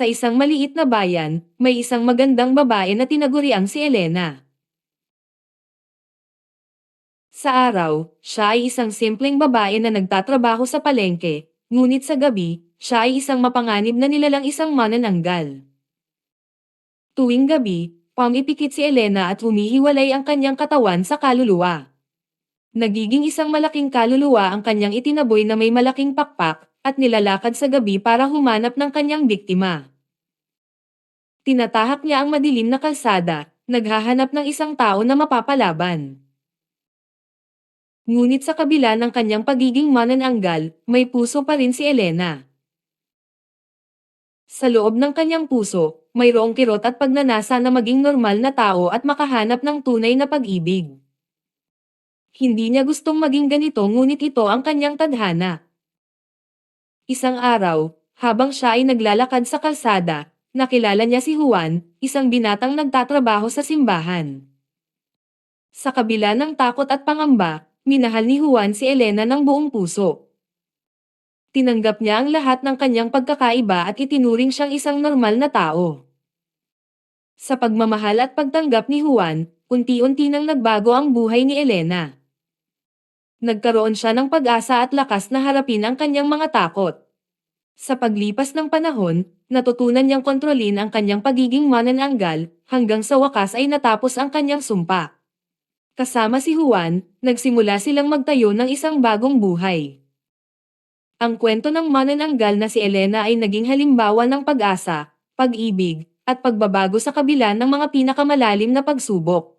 Sa isang maliit na bayan, may isang magandang babae na tinaguriang si Elena. Sa araw, siya ay isang simpleng babae na nagtatrabaho sa palengke, ngunit sa gabi, siya ay isang mapanganib na nilalang isang manananggal. Tuwing gabi, pumipikit si Elena at humihiwalay ang kanyang katawan sa kaluluwa. Nagiging isang malaking kaluluwa ang kanyang itinaboy na may malaking pakpak, at nilalakad sa gabi para humanap ng kanyang biktima. Tinatahak niya ang madilim na kalsada, naghahanap ng isang tao na mapapalaban. Ngunit sa kabila ng kanyang pagiging manananggal, may puso pa rin si Elena. Sa loob ng kanyang puso, mayroong kirot at pagnanasa na maging normal na tao at makahanap ng tunay na pag-ibig. Hindi niya gustong maging ganito ngunit ito ang kanyang tadhana. Isang araw, habang siya ay naglalakad sa kalsada, nakilala niya si Juan, isang binatang nagtatrabaho sa simbahan. Sa kabila ng takot at pangamba, minahal ni Juan si Elena ng buong puso. Tinanggap niya ang lahat ng kanyang pagkakaiba at itinuring siyang isang normal na tao. Sa pagmamahal at pagtanggap ni Juan, unti-unti nang nagbago ang buhay ni Elena. Nagkaroon siya ng pag-asa at lakas na harapin ang kanyang mga takot. Sa paglipas ng panahon, natutunan niyang kontrolin ang kanyang pagiging manananggal, hanggang sa wakas ay natapos ang kanyang sumpa. Kasama si Juan, nagsimula silang magtayo ng isang bagong buhay. Ang kwento ng manananggal na si Elena ay naging halimbawa ng pag-asa, pag-ibig, at pagbabago sa kabila ng mga pinakamalalim na pagsubok.